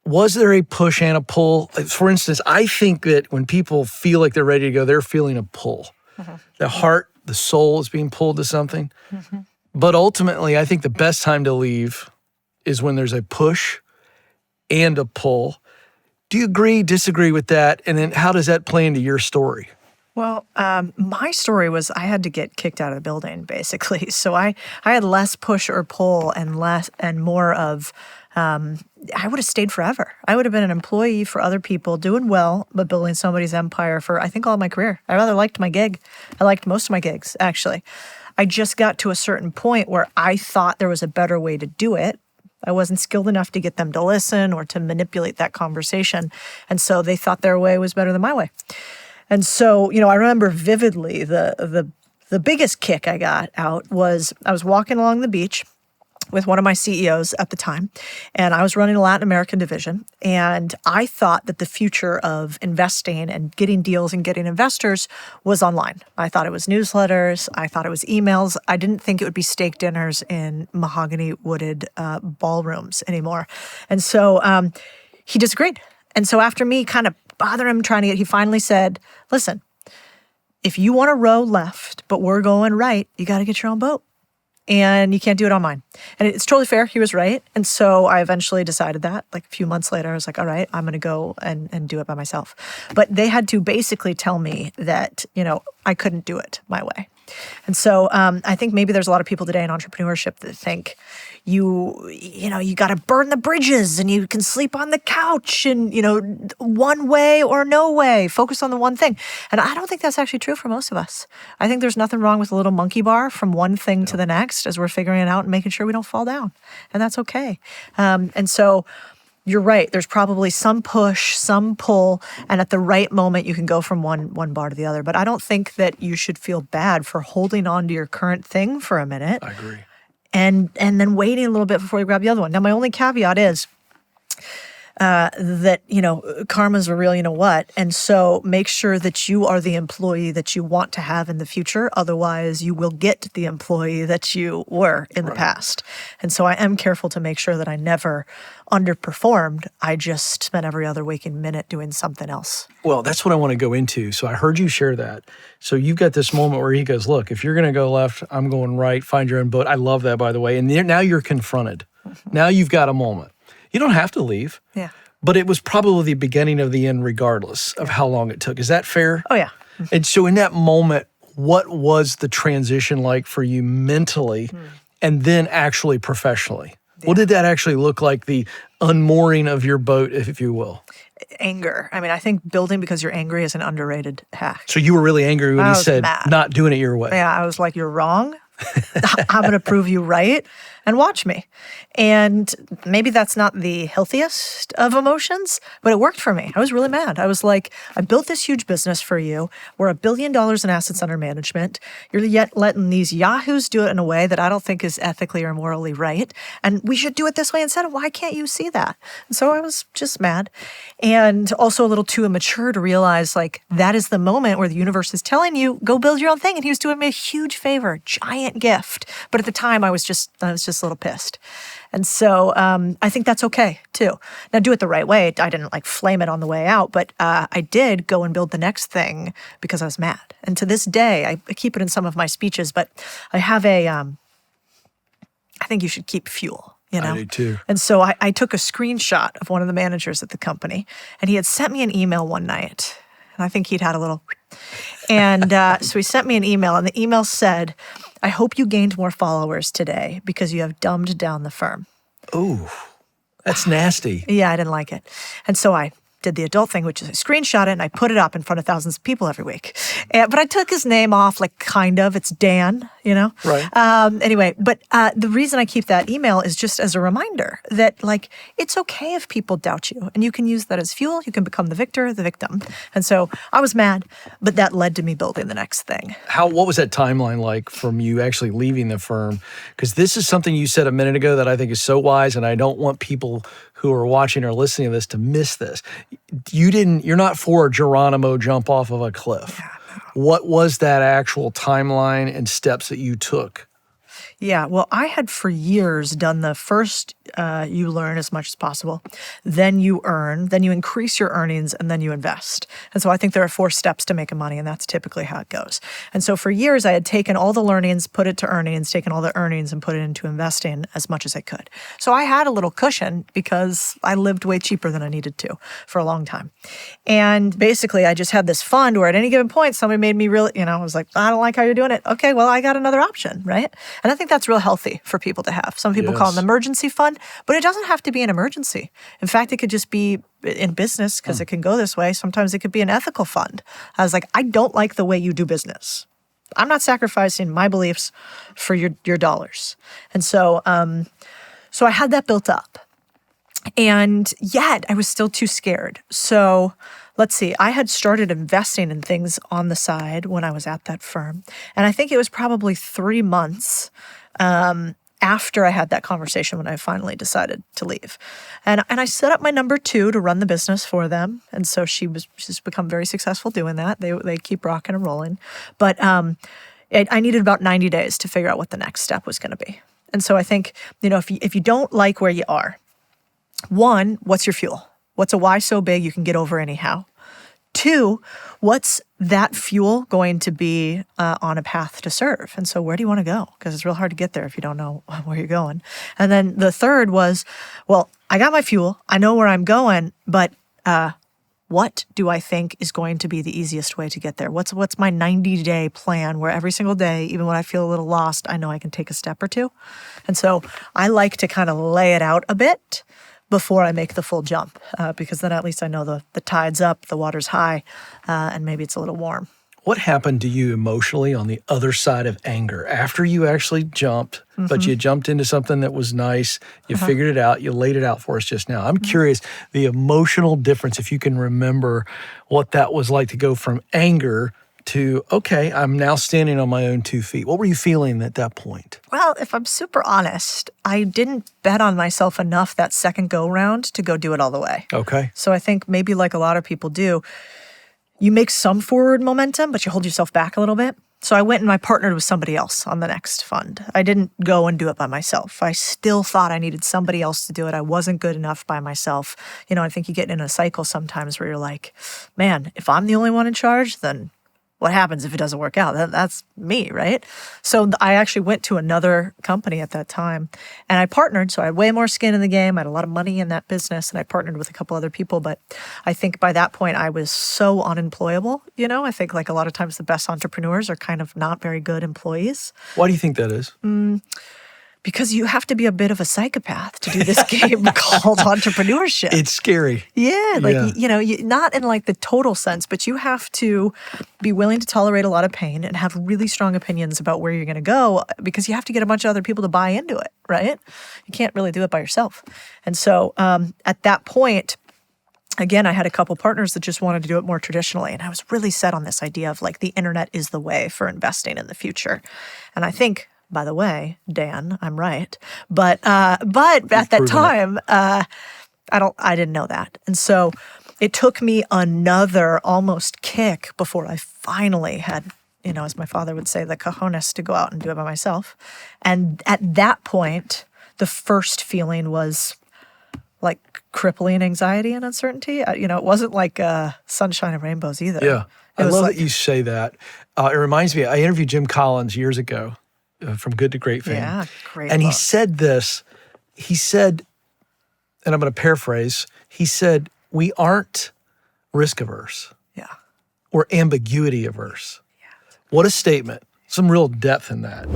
Was there a push and a pull? For instance, I think that when people feel like they're ready to go, they're feeling a pull. The heart, the soul is being pulled to something. But ultimately, I think the best time to leave is when there's a push and a pull. Do you agree, disagree with that? And then how does that play into your story? Well, my story was I had to get kicked out of the building, basically. So I had less push or pull and more of I would have stayed forever. I would have been an employee for other people, doing well, but building somebody's empire for, I think, all my career. I rather liked my gig. I liked most of my gigs, actually. I just got to a certain point where I thought there was a better way to do it. I wasn't skilled enough to get them to listen or to manipulate that conversation. And so they thought their way was better than my way. And so, I remember vividly the biggest kick I got out was I was walking along the beach with one of my CEOs at the time, and I was running a Latin American division, and I thought that the future of investing and getting deals and getting investors was online. I thought it was newsletters. I thought it was emails. I didn't think it would be steak dinners in mahogany wooded ballrooms anymore. And so he disagreed. And so after me kind of bothering him, he finally said, listen, if you want to row left, but we're going right, you got to get your own boat. And you can't do it on mine. And it's totally fair. He was right. And so I eventually decided that. Like a few months later, I was like, all right, I'm going to go and do it by myself. But they had to basically tell me that, I couldn't do it my way. And so I think maybe there's a lot of people today in entrepreneurship that think you got to burn the bridges and you can sleep on the couch and, one way or no way, focus on the one thing. And I don't think that's actually true for most of us. I think there's nothing wrong with a little monkey bar from one thing to the next as we're figuring it out and making sure we don't fall down. And that's okay. And so you're right. There's probably some push, some pull, and at the right moment, you can go from one bar to the other. But I don't think that you should feel bad for holding on to your current thing for a minute. I agree. And then waiting a little bit before you grab the other one. Now, my only caveat is that, karma's a real you-know-what. And so make sure that you are the employee that you want to have in the future. Otherwise, you will get the employee that you were in the past. And so I am careful to make sure that I never underperformed. I just spent every other waking minute doing something else. Well, that's what I want to go into. So I heard you share that. So you've got this moment where he goes, look, if you're going to go left, I'm going right. Find your own boat. I love that, by the way. And now you're confronted. Now you've got a moment. You don't have to leave. Yeah. But it was probably the beginning of the end regardless of how long it took. Is that fair? Oh, yeah. And so in that moment, what was the transition like for you mentally and then actually professionally? Yeah. What did that actually look like, the unmooring of your boat, if you will? Anger. I mean, I think building because you're angry is an underrated hack. So you were really angry when he said not doing it your way. Yeah, I was like, you're wrong. I'm going to prove you right and watch me. And maybe that's not the healthiest of emotions, but it worked for me. I was really mad. I was like, I built this huge business for you. We're $1 billion in assets under management. You're yet letting these yahoos do it in a way that I don't think is ethically or morally right. And we should do it this way instead. Why can't you see that? And so I was just mad. And also a little too immature to realize like that is the moment where the universe is telling you, go build your own thing. And he was doing me a huge favor, giant gift. But at the time I was just a little pissed. And so I think that's okay too. Now do it the right way. I didn't like flame it on the way out, but I did go and build the next thing because I was mad. And to this day, I keep it in some of my speeches, but I have I think you should keep fuel. I do too. And so I took a screenshot of one of the managers at the company, and he had sent me an email one night, and I think he'd had a little, and so he sent me an email, and the email said, I hope you gained more followers today because you have dumbed down the firm. Ooh, that's nasty. Yeah, I didn't like it. And so I did the adult thing, which is I screenshot it and I put it up in front of thousands of people every week. But I took his name off, like kind of. It's Dan, Right. Anyway, but the reason I keep that email is just as a reminder that like it's okay if people doubt you, and you can use that as fuel. You can become the victor, the victim. And so I was mad, but that led to me building the next thing. What was that timeline like from you actually leaving the firm? Because this is something you said a minute ago that I think is so wise, and I don't want people who are watching or listening to this to miss this. You're not for a Geronimo jump off of a cliff. Yeah, no. What was that actual timeline and steps that you took? Yeah, well, I had for years done the first you learn as much as possible, then you earn, then you increase your earnings, and then you invest. And so I think there are 4 steps to making money, and that's typically how it goes. And so for years, I had taken all the learnings, put it to earnings, taken all the earnings, and put it into investing as much as I could. So I had a little cushion because I lived way cheaper than I needed to for a long time. And basically, I just had this fund where at any given point, somebody made me really, I was like, I don't like how you're doing it. Okay, well, I got another option, right? And I think that's real healthy for people to have. Some people call it an emergency fund, but it doesn't have to be an emergency. In fact, it could just be in business because it can go this way. Sometimes it could be an ethical fund. I was like, I don't like the way you do business. I'm not sacrificing my beliefs for your dollars. And so I had that built up. And yet I was still too scared. So let's see, I had started investing in things on the side when I was at that firm. And I think it was probably 3 months after I had that conversation when I finally decided to leave. And I set up my number 2 to run the business for them. And so she's become very successful doing that. They keep rocking and rolling. But I needed about 90 days to figure out what the next step was going to be. And so I think, if you don't like where you are, 1, what's your fuel? What's a why so big you can get over anyhow? 2, what's that fuel going to be on a path to serve? And so where do you want to go? Because it's real hard to get there if you don't know where you're going. And then the third was, well, I got my fuel. I know where I'm going, but what do I think is going to be the easiest way to get there? What's my 90-day plan where every single day, even when I feel a little lost, I know I can take a step or 2? And so I like to kind of lay it out a bit before I make the full jump, because then at least I know the tide's up, the water's high, and maybe it's a little warm. What happened to you emotionally on the other side of anger after you actually jumped, but you jumped into something that was nice, you figured it out, you laid it out for us just now. I'm curious, the emotional difference, if you can remember what that was like to go from anger to, okay, I'm now standing on my own 2 feet. What were you feeling at that point? Well, if I'm super honest, I didn't bet on myself enough that second go-round to go do it all the way. Okay. So I think maybe like a lot of people do, you make some forward momentum, but you hold yourself back a little bit. So I went and I partnered with somebody else on the next fund. I didn't go and do it by myself. I still thought I needed somebody else to do it. I wasn't good enough by myself. I think you get in a cycle sometimes where you're like, man, if I'm the only one in charge, then what happens if it doesn't work out? That's me, right? So I actually went to another company at that time and I partnered. So I had way more skin in the game. I had a lot of money in that business and I partnered with a couple other people. But I think by that point, I was so unemployable. I think like a lot of times the best entrepreneurs are kind of not very good employees. Why do you think that is? Because you have to be a bit of a psychopath to do this game called entrepreneurship. It's scary. Yeah, not in like the total sense, but you have to be willing to tolerate a lot of pain and have really strong opinions about where you're going to go because you have to get a bunch of other people to buy into it, right? You can't really do it by yourself. And so at that point, again, I had a couple partners that just wanted to do it more traditionally. And I was really set on this idea of like the internet is the way for investing in the future. And I think, by the way, Dan, I'm right. But at that time, I didn't know that. And so it took me another almost kick before I finally had, as my father would say, the cojones to go out and do it by myself. And at that point, the first feeling was like crippling anxiety and uncertainty. It wasn't like sunshine and rainbows either. Yeah. I love that you say that. It reminds me, I interviewed Jim Collins years ago from Good to Great fame. Yeah, great And book. he said this, and I'm going to paraphrase, he said, we aren't risk averse. Yeah. Or ambiguity averse. Yeah. What a statement. Some real depth in that.